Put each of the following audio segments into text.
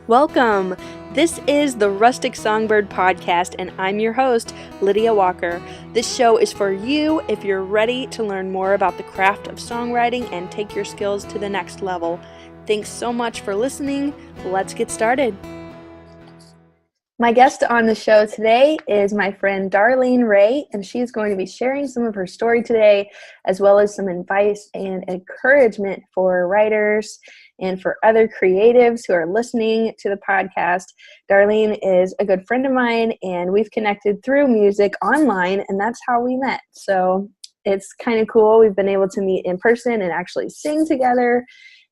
Welcome! This is the Rustic Songbird podcast, and I'm your host, Lydia Walker. This show is for you if you're ready to learn more about the craft of songwriting and take your skills to the next level. Thanks so much for listening. Let's get started. My guest on the show today is my friend DarleneRaye, and she's going to be sharing some of her story today, as well as some advice and encouragement for writers and for other creatives who are listening to the podcast. Darlene is a good friend of mine, and we've connected through music online, and that's how we met. So it's kind of cool. We've been able to meet in person and actually sing together,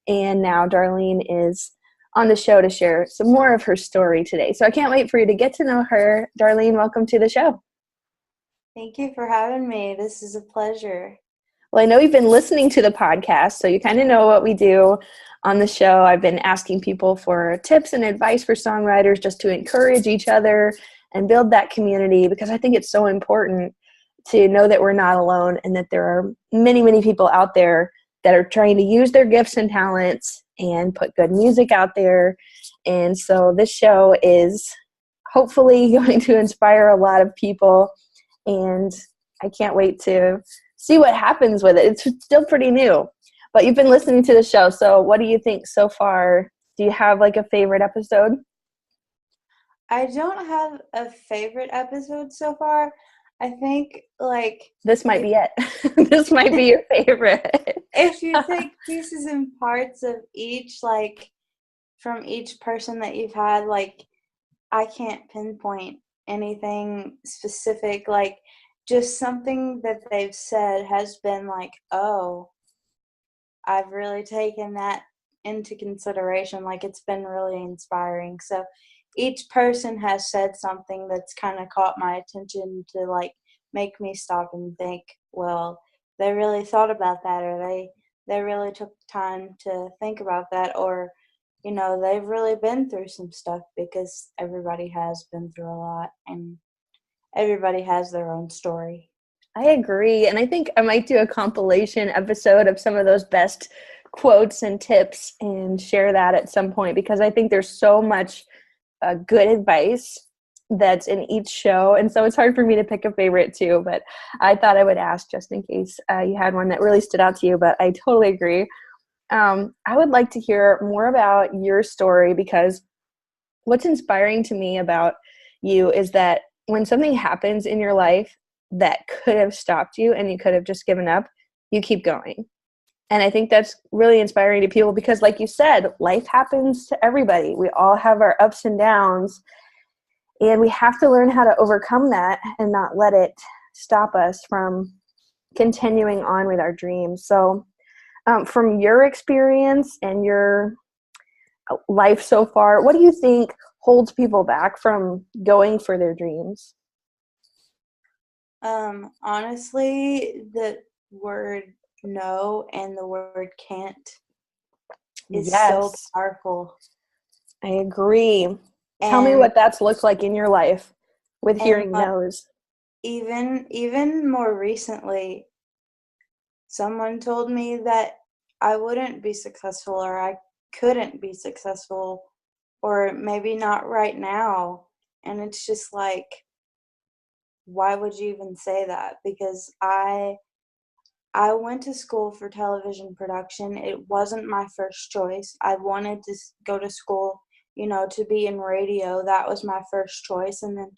and now Darlene is on the show to share some more of her story today. So I can't wait for you to get to know her. Darlene, welcome to the show. Thank you for having me. This is a pleasure. Well, I know you've been listening to the podcast, so you kind of know what we do on the show. I've been asking people for tips and advice for songwriters just to encourage each other and build that community, because I think it's so important to know that we're not alone and that there are many, many people out there that are trying to use their gifts and talents and put good music out there. And so this show is hopefully going to inspire a lot of people, and I can't wait to see what happens with it. It's still pretty new, but you've been listening to the show, so what do you think so far? Do you have like a favorite episode? I don't have a favorite episode so far. I think this might be it. This might be your favorite. If you take pieces and parts of each, from each person that you've had, I can't pinpoint anything specific, just something that they've said has been oh, I've really taken that into consideration. It's been really inspiring. So each person has said something that's kind of caught my attention to make me stop and think, well, they really thought about that, or they really took time to think about that, or they've really been through some stuff, because everybody has been through a lot and everybody has their own story. I agree, and I think I might do a compilation episode of some of those best quotes and tips and share that at some point, because I think there's so much good advice that's in each show, and so it's hard for me to pick a favorite too, but I thought I would ask just in case you had one that really stood out to you. But I totally agree. I would like to hear more about your story, because what's inspiring to me about you is that when something happens in your life that could have stopped you and you could have just given up, you keep going. And I think that's really inspiring to people, because like you said, life happens to everybody. We all have our ups and downs, and we have to learn how to overcome that and not let it stop us from continuing on with our dreams. So from your experience and your life so far, what do you think holds people back from going for their dreams? Honestly, the word no and the word can't is so powerful. I agree. Tell me what that's looked like in your life with hearing no's. Even more recently, someone told me that I wouldn't be successful, or I couldn't be successful, or maybe not right now. And it's just why would you even say that? Because I went to school for television production. It wasn't my first choice. I wanted to go to school, to be in radio. That was my first choice. And then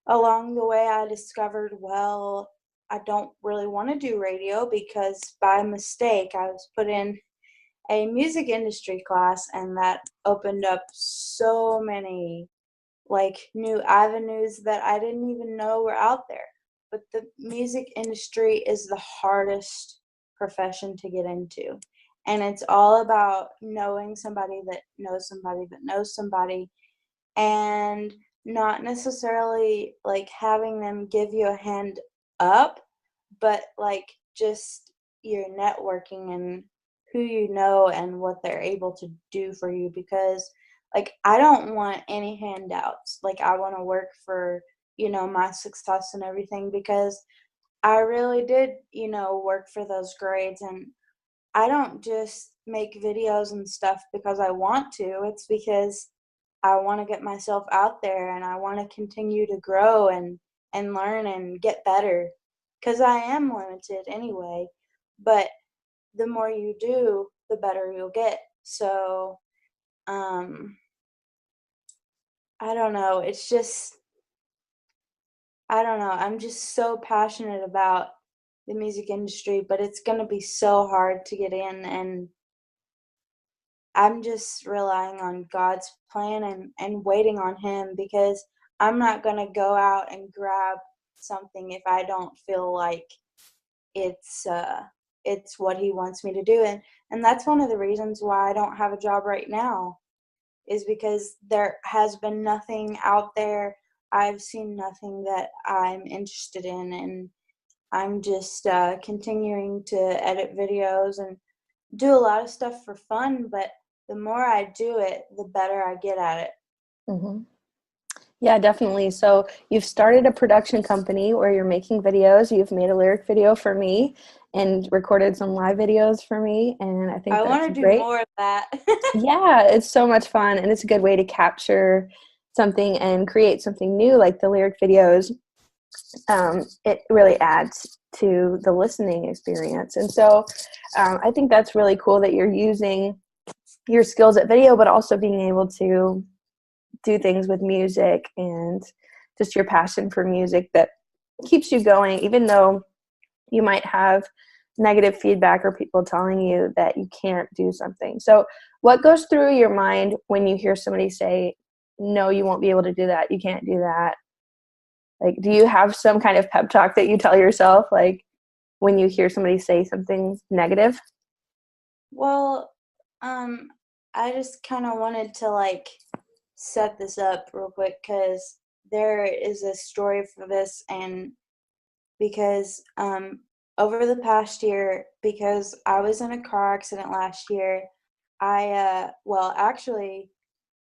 along the way, I discovered, well, I don't really want to do radio, because by mistake, I was put in a music industry class, and that opened up so many new avenues that I didn't even know were out there. But the music industry is the hardest profession to get into. And it's all about knowing somebody that knows somebody that knows somebody, and not necessarily having them give you a hand up, but just your networking and who you know and what they're able to do for you. Because I don't want any handouts. I want to work for my success and everything, because I really did work for those grades. And I don't just make videos and stuff because I want to. It's because I want to get myself out there, and I want to continue to grow and learn and get better, because I am limited anyway. But the more you do, the better you'll get. So, um, I don't know. It's just, I don't know. I'm just so passionate about the music industry, but it's going to be so hard to get in. And I'm just relying on God's plan and waiting on Him, because I'm not going to go out and grab something if I don't feel like it's it's what He wants me to do. And that's one of the reasons why I don't have a job right now, is because there has been nothing out there. I've seen nothing that I'm interested in, and I'm just continuing to edit videos and do a lot of stuff for fun, but the more I do it, the better I get at it. Mm-hmm. Yeah, definitely. So you've started a production company where you're making videos. You've made a lyric video for me and recorded some live videos for me. And I think I that's want to do great. more of that. Yeah, it's so much fun. And it's a good way to capture something and create something new, like the lyric videos. It really adds to the listening experience. And so I think that's really cool that you're using your skills at video, but also being able to do things with music and just your passion for music that keeps you going, even though you might have negative feedback or people telling you that you can't do something. So what goes through your mind when you hear somebody say, no, you won't be able to do that, you can't do that? Like, do you have some kind of pep talk that you tell yourself, like, when you hear somebody say something negative? Well, I just kind of wanted to like set this up real quick, because there is a story for this. And because over the past year, because I was in a car accident last year, well, actually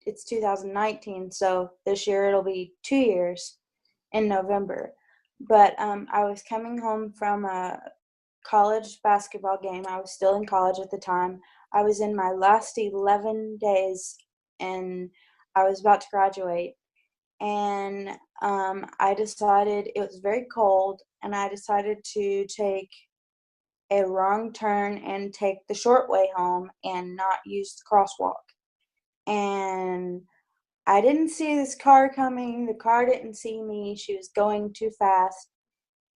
it's 2019, so this year it'll be 2 years in November. But I was coming home from a college basketball game. I was still in college at the time. I was in my last 11 days, and I was about to graduate. And I decided, it was very cold, and I decided to take a wrong turn and take the short way home and not use the crosswalk. And I didn't see this car coming. The car didn't see me. She was going too fast,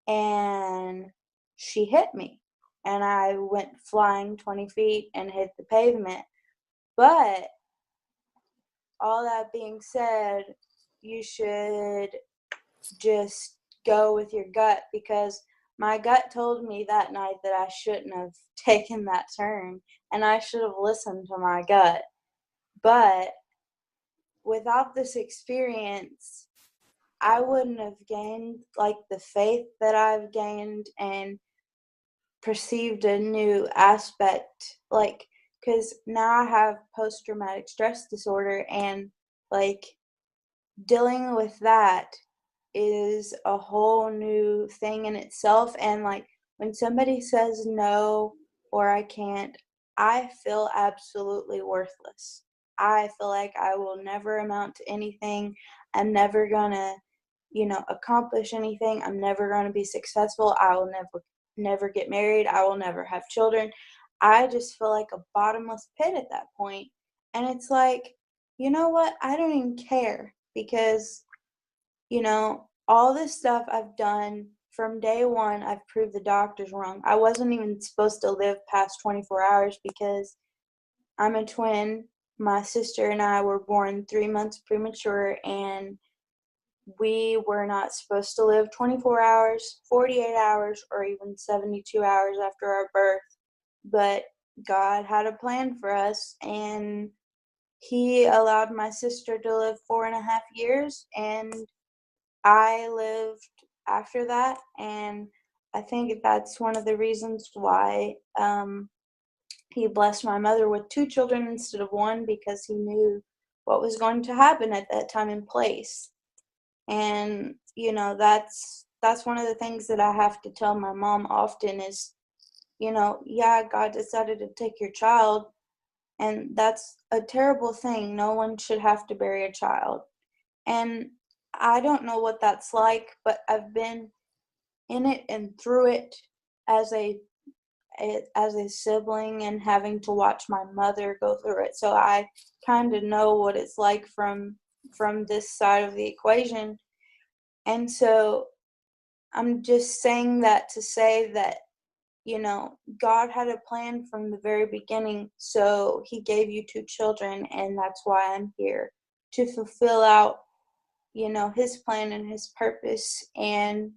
and she hit me. And I went flying 20 feet and hit the pavement. But all that being said, you should just go with your gut, because my gut told me that night that I shouldn't have taken that turn, and I should have listened to my gut. But without this experience, I wouldn't have gained like the faith that I've gained and perceived a new aspect, like, because now I have post-traumatic stress disorder, and like dealing with that is a whole new thing in itself. And like when somebody says no or I can't, I feel absolutely worthless. I feel like I will never amount to anything. I'm never gonna, accomplish anything. I'm never gonna be successful. I will never get married. I will never have children. I just feel like a bottomless pit at that point. And it's like, you know what? I don't even care, because all this stuff I've done from day one, I've proved the doctors wrong. I wasn't even supposed to live past 24 hours, because I'm a twin. My sister and I were born 3 months premature, and we were not supposed to live 24 hours, 48 hours, or even 72 hours after our birth. But God had a plan for us, and He allowed my sister to live 4.5 years, and I lived after that. And I think that's one of the reasons why He blessed my mother with 2 children instead of 1, because He knew what was going to happen at that time and place. And that's one of the things that I have to tell my mom often is, yeah, God decided to take your child, And that's a terrible thing. No one should have to bury a child. And I don't know what that's like, but I've been in it and through it as a sibling, and having to watch my mother go through it. So I kind of know what it's like from this side of the equation. And so I'm just saying that to say that, God had a plan from the very beginning. So he gave you two children, and that's why I'm here, to fulfill out, his plan and his purpose. And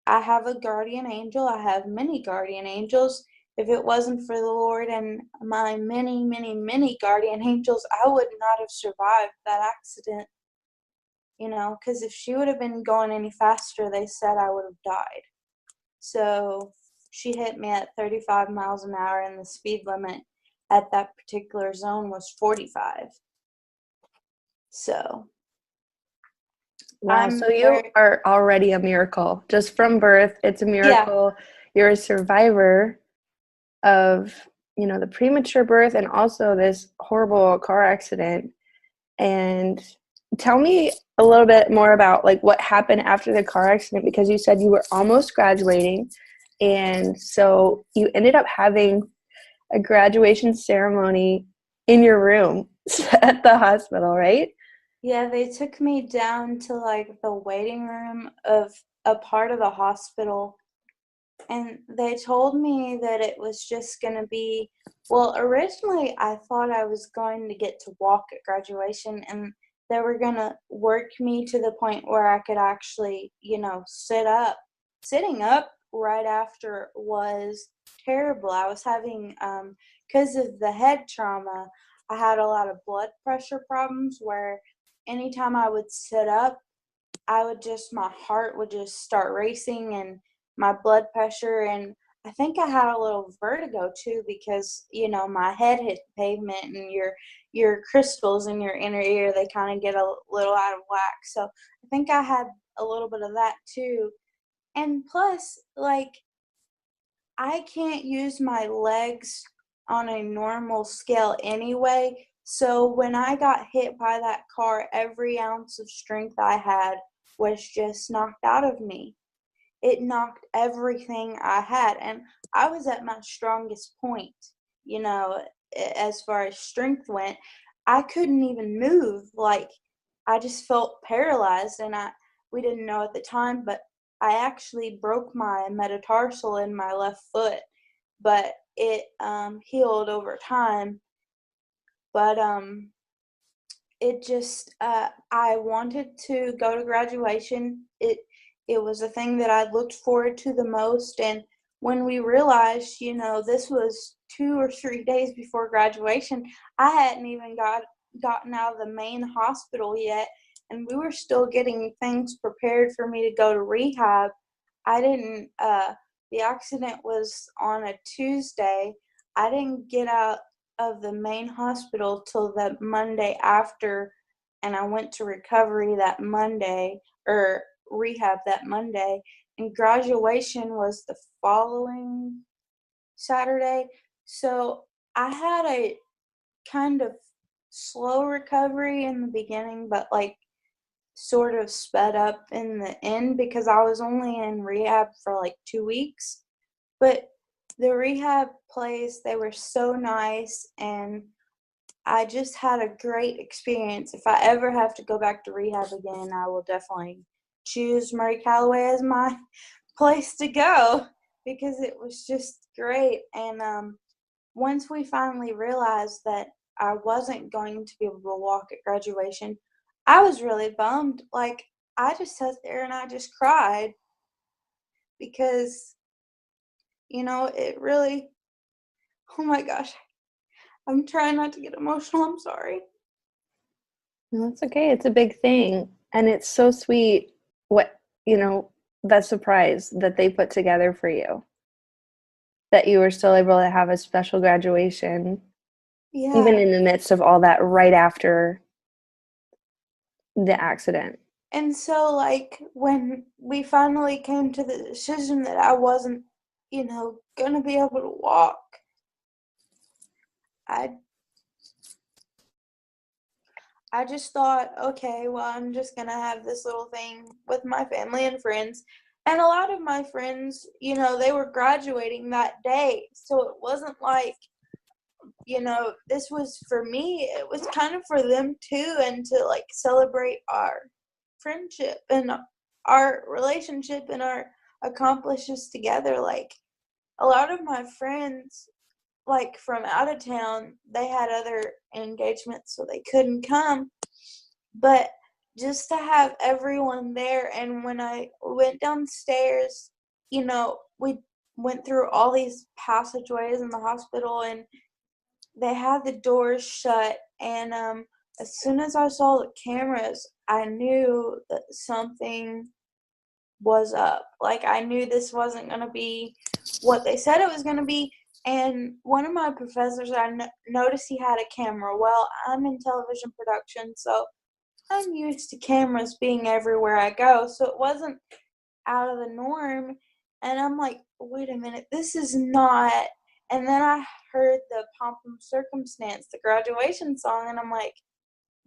I have a guardian angel. I have many guardian angels. If it wasn't for the Lord and my many, many, many guardian angels, I would not have survived that accident. Because if she would have been going any faster, they said I would have died. So she hit me at 35 miles an hour, and the speed limit at that particular zone was 45. So Wow, so you are already a miracle. Just from birth, it's a miracle. Yeah. You're a survivor of, the premature birth and also this horrible car accident. And tell me a little bit more about like what happened after the car accident, because you said you were almost graduating. And so you ended up having a graduation ceremony in your room at the hospital, right? Yeah, they took me down to like the waiting room of a part of the hospital, and they told me that it was just going to be, well, originally I thought I was going to get to walk at graduation, and they were going to work me to the point where I could actually, sit up. Sitting up right after was terrible. I was having, because of the head trauma, I had a lot of blood pressure problems where anytime I would sit up, my heart would just start racing, and my blood pressure, and I think I had a little vertigo too, because, my head hit the pavement, and your crystals in your inner ear, they kind of get a little out of whack. So I think I had a little bit of that too. And plus, like, I can't use my legs on a normal scale anyway. So when I got hit by that car, every ounce of strength I had was just knocked out of me. It knocked everything I had. And I was at my strongest point, as far as strength went. I couldn't even move. Like, I just felt paralyzed, and we didn't know at the time, but I actually broke my metatarsal in my left foot, but it healed over time. But it just I wanted to go to graduation. It was a thing that I looked forward to the most, and when we realized, this was 2 or 3 days before graduation, I hadn't even gotten out of the main hospital yet, and we were still getting things prepared for me to go to rehab. I didn't the accident was on a Tuesday. I didn't get out of the main hospital till the Monday after, and I went to recovery that Monday, or rehab that Monday, and graduation was the following Saturday. So I had a kind of slow recovery in the beginning, but like sort of sped up in the end, because I was only in rehab for like 2 weeks. But the rehab place, they were so nice, and I just had a great experience. If I ever have to go back to rehab again, I will definitely choose Murray Callaway as my place to go, because it was just great. And once we finally realized that I wasn't going to be able to walk at graduation, I was really bummed. Like, I just sat there and I just cried, because, it really, oh my gosh, I'm trying not to get emotional. I'm sorry. No, that's okay. It's a big thing. And it's so sweet what, that surprise that they put together for you. That you were still able to have a special graduation. Yeah. Even in the midst of all that right after the accident. And so, like, when we finally came to the decision that I wasn't, going to be able to walk, I I just thought, okay, well, I'm just going to have this little thing with my family and friends. And a lot of my friends, they were graduating that day. So it wasn't like, this was for me. It was kind of for them too, and to like celebrate our friendship and our relationship and our accomplishes together. Like a lot of my friends, like from out of town, they had other engagements, so they couldn't come. But just to have everyone there, and when I went downstairs, we went through all these passageways in the hospital, and they had the doors shut. And as soon as I saw the cameras, I knew that something was up. Like, I knew this wasn't going to be what they said it was going to be. And one of my professors, I noticed he had a camera. Well, I'm in television production, so I'm used to cameras being everywhere I go. So it wasn't out of the norm. And I'm like, wait a minute, this is not. And then I heard the Pomp and Circumstance, the graduation song, and I'm like,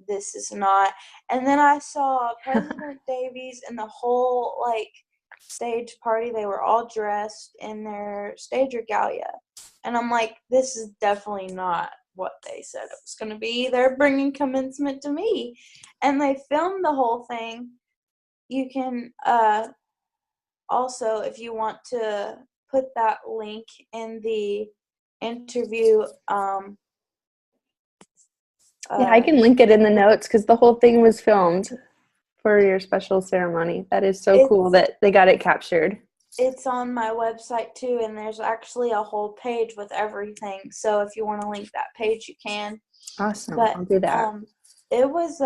this is not. And then I saw President Davies and the whole, like, stage party. They were all dressed in their stage regalia. And I'm like, this is definitely not what they said it was going to be. They're bringing commencement to me. And they filmed the whole thing. You can also, if you want to put that link in the interview. Yeah, I can link it in the notes because the whole thing was filmed for your special ceremony. That is so cool that they got it captured. It's on my website too, and there's actually a whole page with everything. So if you want to link that page, you can. Awesome. But I'll do that. It was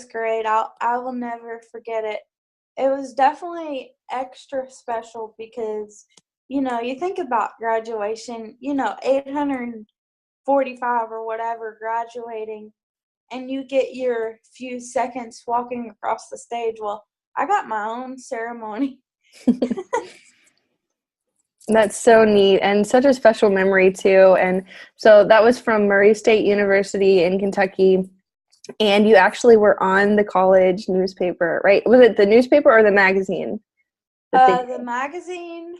great. I will never forget it. It was definitely extra special because, you think about graduation, 845 or whatever graduating, and you get your few seconds walking across the stage. Well, I got my own ceremony. That's so neat and such a special memory too. And so that was from Murray State University in Kentucky. And you actually were on the college newspaper, right? Was it the newspaper or the magazine? The magazine,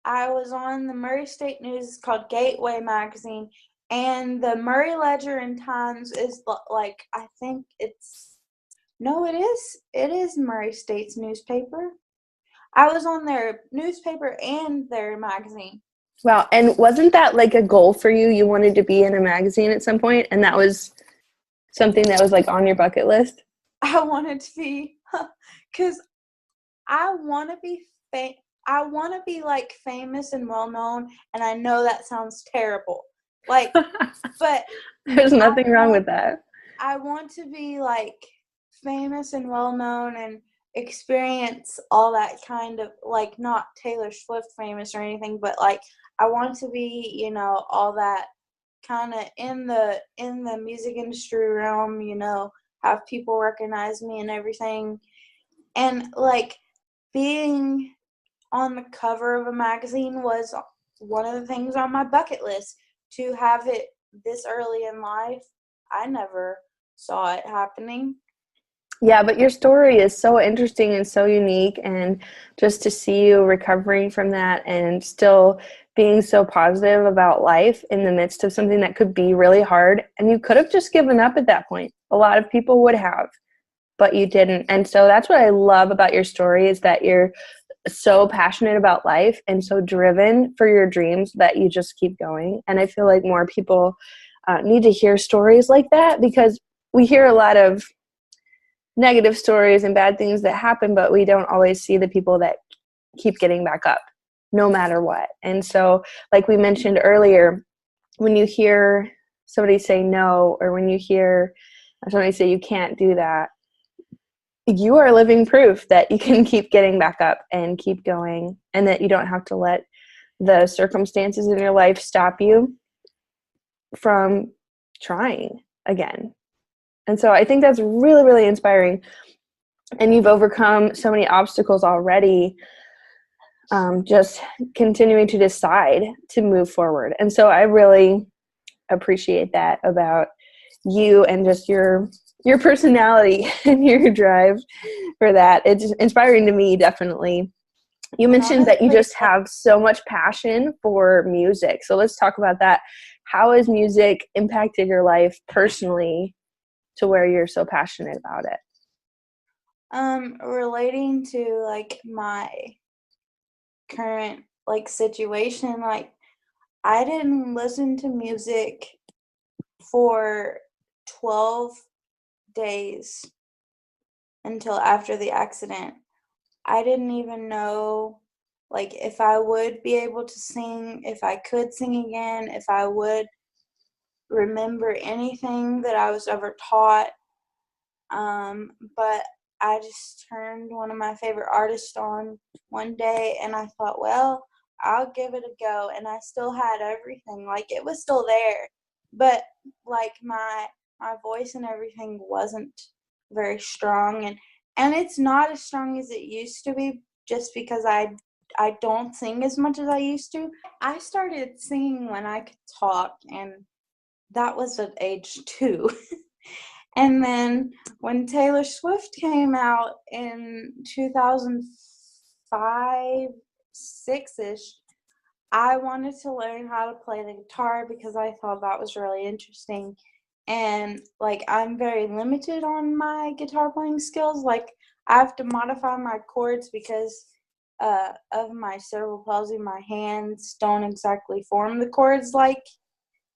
I was on the Murray State News. It's called Gateway Magazine. And the Murray Ledger and Times is like, I think no, it is Murray State's newspaper. I was on their newspaper and their magazine. Wow. And wasn't that like a goal for you? You wanted to be in a magazine at some point, and that was something that was like on your bucket list? I wanted to be, because I want to be like famous and well known, and I know that sounds terrible. Like, but there's nothing wrong with that. I want to be like famous and well known and experience all that kind of, like, not Taylor Swift famous or anything, but like I want to be, all that kind of in the music industry realm, have people recognize me and everything. And like being on the cover of a magazine was one of the things on my bucket list. To have it this early in life, I never saw it happening. Yeah, but your story is so interesting and so unique, and just to see you recovering from that and still being so positive about life in the midst of something that could be really hard, and you could have just given up at that point. A lot of people would have, but you didn't. And so that's what I love about your story, is that you're so passionate about life and so driven for your dreams that you just keep going. And I feel like more people need to hear stories like that, because we hear a lot of negative stories and bad things that happen, but we don't always see the people that keep getting back up no matter what. And so, like we mentioned earlier, when you hear somebody say no, or when you hear somebody say you can't do that, you are living proof that you can keep getting back up and keep going, and that you don't have to let the circumstances in your life stop you from trying again. And so I think that's really, really inspiring. And you've overcome so many obstacles already, just continuing to decide to move forward. And so I really appreciate that about you, and just your your personality and your drive for that. It's inspiring to me, definitely. You And mentioned that you honestly, just have so much passion for music. So let's talk about that. How has music impacted your life personally to where you're so passionate about it? relating to like my current like situation, like I didn't listen to music for 12 days until after the accident. I didn't even know like if I would be able to sing, if I could sing again, if I would remember anything that I was ever taught. But I just turned one of my favorite artists on one day and I thought, well, I'll give it a go. And I still had everything. Like it was still there. But like my voice and everything wasn't very strong and it's not as strong as it used to be just because I don't sing as much as I used to. I started singing when I could talk and that was at age 2. And then when Taylor Swift came out in 2005, 6-ish, I wanted to learn how to play the guitar because I thought that was really interesting. And like I'm very limited on my guitar playing skills. Like I have to modify my chords because of my cerebral palsy. My hands don't exactly form the chords like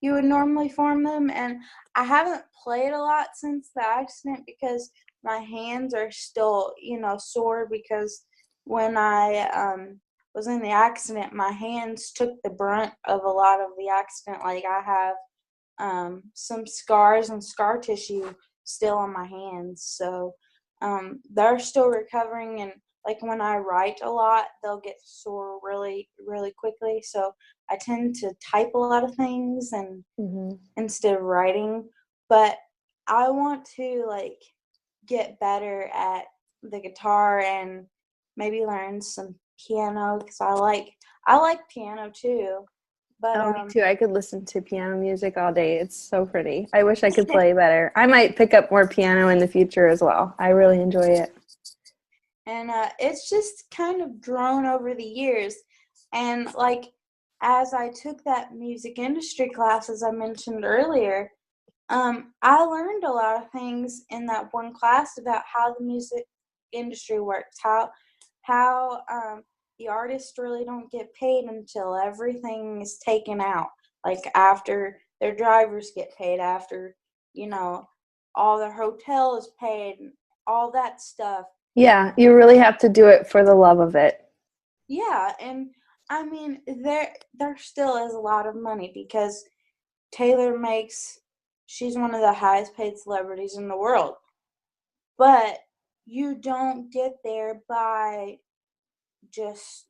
you would normally form them. And I haven't played a lot since the accident because my hands are still, sore because when I was in the accident, my hands took the brunt of a lot of the accident. Like I have some scars and scar tissue still on my hands. So they're still recovering. And like when I write a lot, they'll get sore really, really quickly. So I tend to type a lot of things and instead of writing. But I want to like get better at the guitar and maybe learn some piano because I like piano too. But Oh, me too. I could listen to piano music all day. It's so pretty. I wish I could play better. I might pick up more piano in the future as well. I really enjoy it. and it's just kind of grown over the years. And like as I took that music industry class, as I mentioned earlier, I learned a lot of things in that one class about how the music industry works, how the artists really don't get paid until everything is taken out, like after their drivers get paid, after all their hotel is paid, and all that stuff. Yeah, you really have to do it for the love of it. Yeah, and I mean there still is a lot of money because Taylor makes she's one of the highest paid celebrities in the world. But you don't get there by just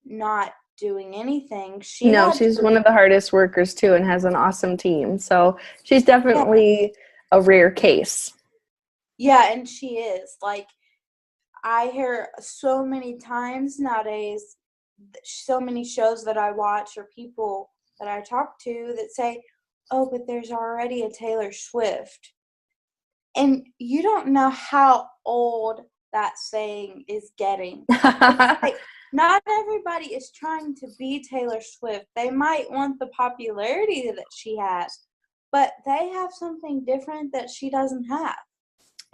not doing anything. She No, had she's to one of the hardest workers too and has an awesome team. So she's yeah, definitely a rare case. yeah, and she is. Like I hear so many times nowadays, so many shows that I watch or people that I talk to that say, "Oh, but there's already a Taylor Swift." And you don't know how old that saying is getting. It's like not everybody is trying to be Taylor Swift. They might want the popularity that she has, but they have something different that she doesn't have.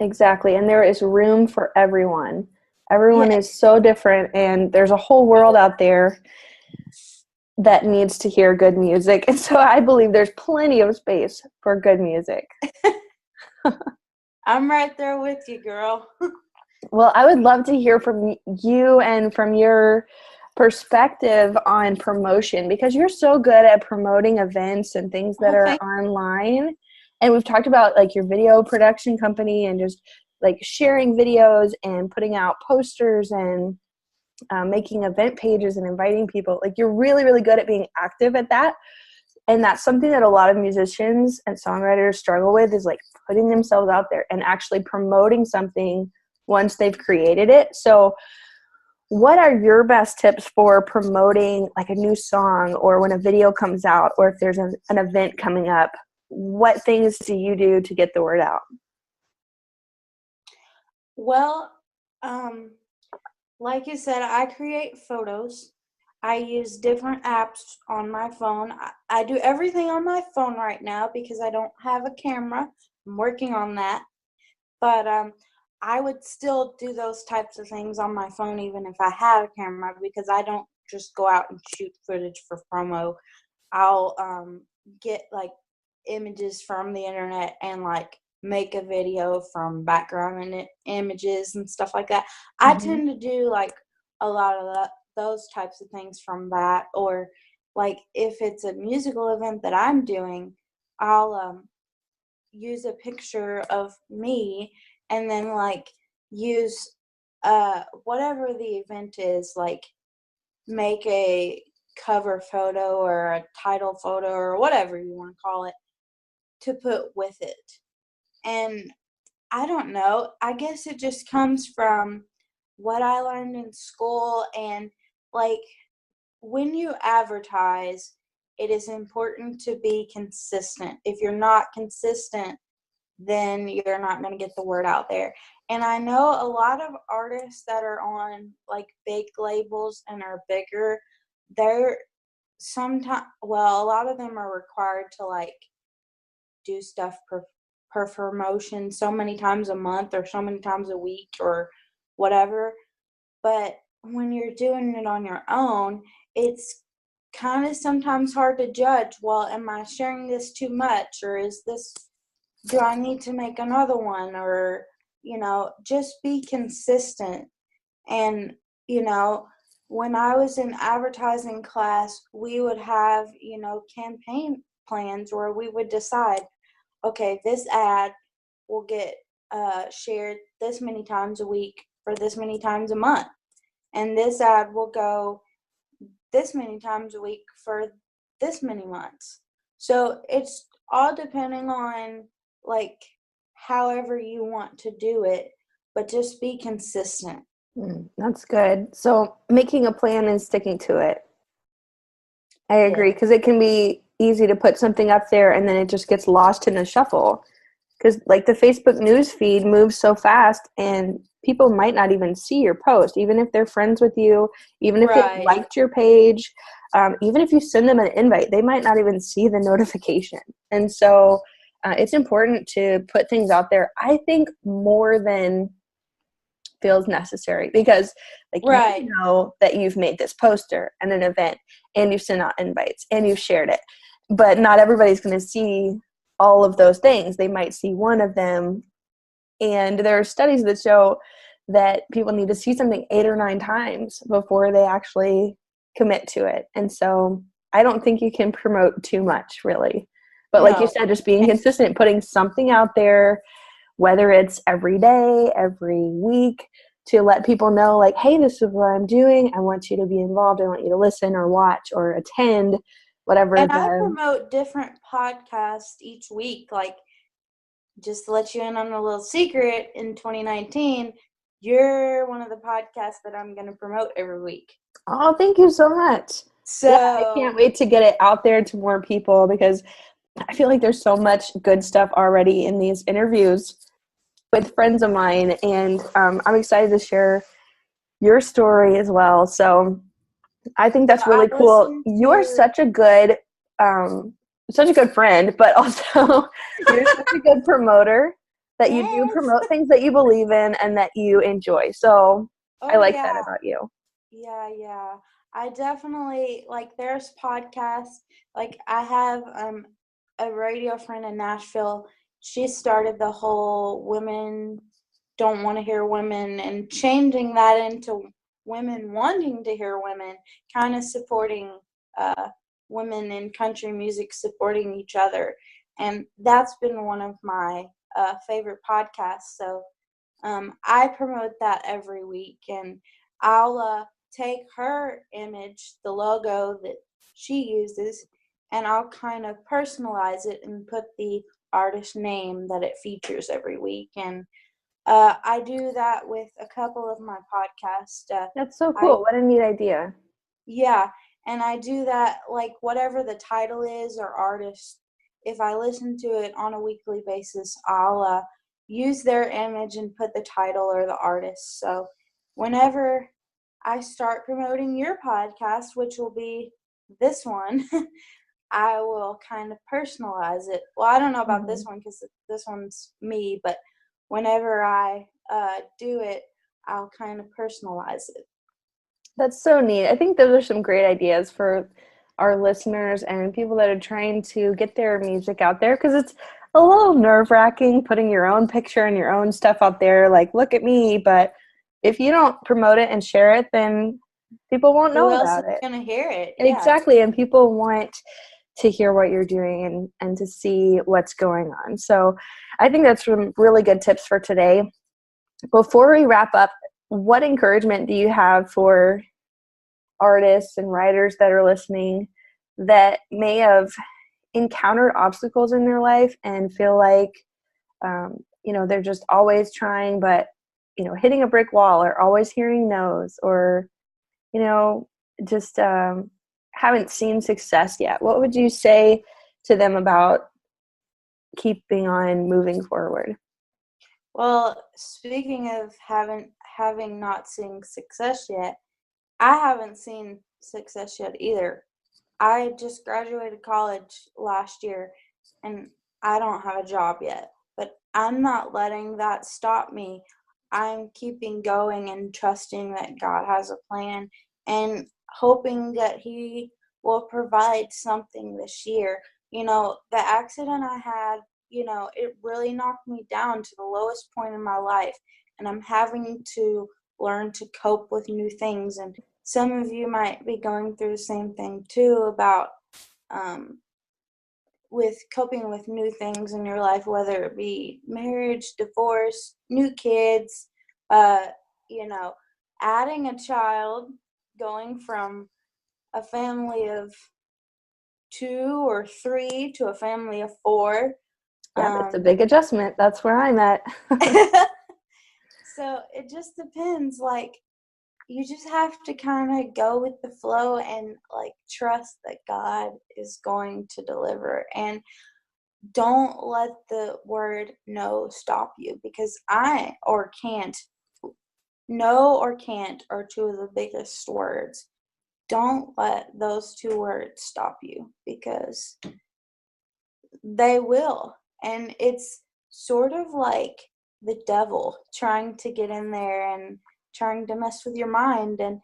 Exactly. And there is room for everyone. Everyone Yeah, is so different, and there's a whole world out there that needs to hear good music. And so I believe there's plenty of space for good music. I'm right there with you, girl. Well, I would love to hear from you and from your perspective on promotion, because you're so good at promoting events and things that Oh, are thank online. And we've talked about like your video production company and just like sharing videos and putting out posters and making event pages and inviting people. Like you're really, really good at being active at that. And that's something that a lot of musicians and songwriters struggle with, is like putting themselves out there and actually promoting something once they've created it. So what are your best tips for promoting like a new song, or when a video comes out, or if there's an event coming up? what things do you do to get the word out? Well, like you said, I create photos. I use different apps on my phone. I do everything on my phone right now because I don't have a camera. I'm working on that. But I would still do those types of things on my phone even if I had a camera, because I don't just go out and shoot footage for promo. I'll get like images from the internet and like make a video from background and images and stuff like that. I tend to do like a lot of those types of things from that. Or like if it's a musical event that I'm doing, I'll use a picture of me and then like use whatever the event is, like make a cover photo or a title photo or whatever you want to call it to put with it. And I don't know, I guess it just comes from what I learned in school. And like when you advertise, it is important to be consistent. If you're not consistent, then you're not going to get the word out there. And I know a lot of artists that are on like big labels and are bigger, they're sometimes, well, a lot of them are required to like do stuff per promotion so many times a month or so many times a week or whatever. But when you're doing it on your own, it's kind of sometimes hard to judge, well, am I sharing this too much, or do I need to make another one? Or, just be consistent. And, when I was in advertising class, we would have, campaign plans where we would decide, okay, this ad will get shared this many times a week for this many times a month. And this ad will go this many times a week for this many months. So it's all depending on like however you want to do it, but just be consistent. That's good. So making a plan and sticking to it. I agree, Yeah. because it can be easy to put something up there and then it just gets lost in a shuffle. Because like the Facebook news feed moves so fast and people might not even see your post, even if they're friends with you, even if they Right. liked your page, even if you send them an invite, they might not even see the notification. And so it's important to put things out there, I think, more than feels necessary, because like Right. you know that you've made this poster and an event and you've sent out invites and you've shared it, but not everybody's going to see all of those things. They might see one of them, and there are studies that show that people need to see something 8 or 9 times before they actually commit to it. And so I don't think you can promote too much, really, but like you No. said, just being consistent, putting something out there, whether it's every day, every week, to let people know, like, hey, this is what I'm doing. I want you to be involved. I want you to listen or watch or attend, whatever And I the. promote different podcasts each week. Like, just to let you in on a little secret, in 2019, you're one of the podcasts that I'm going to promote every week. Oh, thank you so much. So, Yeah, I can't wait to get it out there to more people, because I feel like there's so much good stuff already in these interviews with friends of mine, and I'm excited to share your story as well. So I think that's I really cool. listen You're to, such a good friend, but also you're such a good promoter, that you do yes. promote things that you believe in and that you enjoy. So I Oh, like that yeah. about you. Yeah. I definitely, like, there's podcasts. Like, I have a radio friend in Nashville. She started the whole women don't want to hear women, and changing that into women wanting to hear women, kind of supporting women in country music, supporting each other. And that's been one of my favorite podcasts. So I promote that every week, and I'll take her image, the logo that she uses, and I'll kind of personalize it and put the artist name that it features every week. And I do that with a couple of my podcasts. That's so I cool. What a neat idea. Yeah, and I do that like whatever the title is or artist. if I listen to it on a weekly basis, I'll use their image and put the title or the artist. So whenever I start promoting your podcast, which will be this one, I will kind of personalize it. Well, I don't know about this one because this one's me, but whenever I do it, I'll kind of personalize it. That's so neat. I think those are some great ideas for our listeners and people that are trying to get their music out there, because it's a little nerve-wracking putting your own picture and your own stuff out there, like, look at me. But if you don't promote it and share it, then people won't know about it. Who else is going to hear it? Exactly. And people want to hear what you're doing and to see what's going on. So I think that's some really good tips for today. Before we wrap up, what encouragement do you have for artists and writers that are listening that may have encountered obstacles in their life and feel like, they're just always trying, but, hitting a brick wall, or always hearing no's, or, just haven't seen success yet? What would you say to them about keeping on moving forward? Well, speaking of having not seen success yet, I haven't seen success yet either. I just graduated college last year, and I don't have a job yet. But I'm not letting that stop me. I'm keeping going and trusting that God has a plan and hoping that He will provide something this year. The accident I had, it really knocked me down to the lowest point in my life, and I'm having to learn to cope with new things. And some of you might be going through the same thing too, about with coping with new things in your life, whether it be marriage, divorce, new kids, adding a child, going from a family of 2 or 3 to a family of 4. Yeah, it's a big adjustment. That's where I'm at. So it just depends. Like, you just have to kind of go with the flow and trust that God is going to deliver. And don't let the word no stop you, because no or can't are 2 of the biggest words. Don't let those 2 words stop you, because they will. And it's sort of like the devil trying to get in there and trying to mess with your mind. And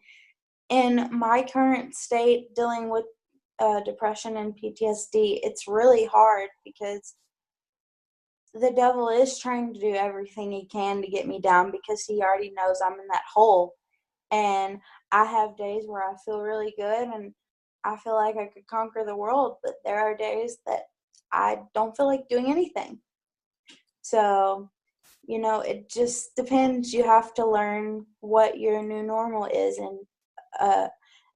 in my current state, dealing with depression and PTSD, it's really hard because the devil is trying to do everything he can to get me down, because he already knows I'm in that hole. And I have days where I feel really good and I feel like I could conquer the world, but there are days that I don't feel like doing anything. So, it just depends. You have to learn what your new normal is,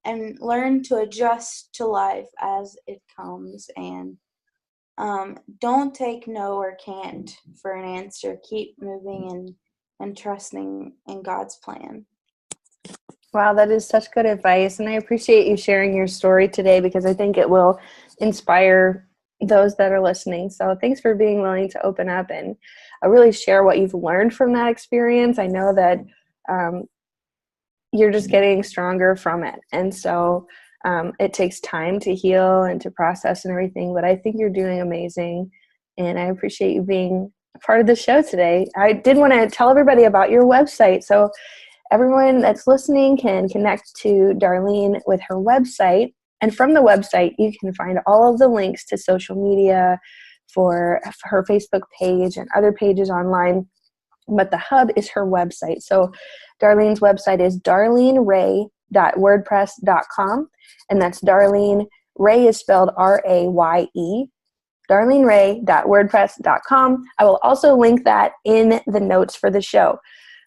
and learn to adjust to life as it comes. And don't take no or can't for an answer. Keep moving and trusting in God's plan. Wow, that is such good advice. And I appreciate you sharing your story today, because I think it will inspire those that are listening. So thanks for being willing to open up and really share what you've learned from that experience. I know that you're just getting stronger from it. And so it takes time to heal and to process and everything, but I think you're doing amazing. And I appreciate you being a part of the show today. I did want to tell everybody about your website. So everyone that's listening can connect to Darlene with her website. And from the website, you can find all of the links to social media for her Facebook page and other pages online. But the hub is her website. So Darlene's website is DarleneRaye.wordpress.com. And that's Darlene. Raye is spelled R-A-Y-E. DarleneRaye.wordpress.com. I will also link that in the notes for the show.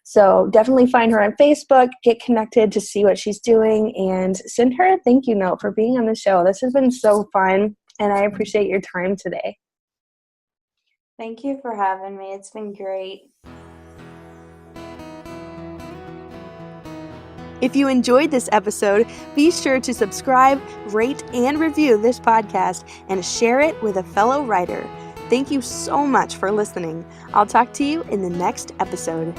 So definitely find her on Facebook, get connected to see what she's doing, and send her a thank you note for being on the show. This has been so fun, and I appreciate your time today. Thank you for having me. It's been great. If you enjoyed this episode, be sure to subscribe, rate, and review this podcast and share it with a fellow writer. Thank you so much for listening. I'll talk to you in the next episode.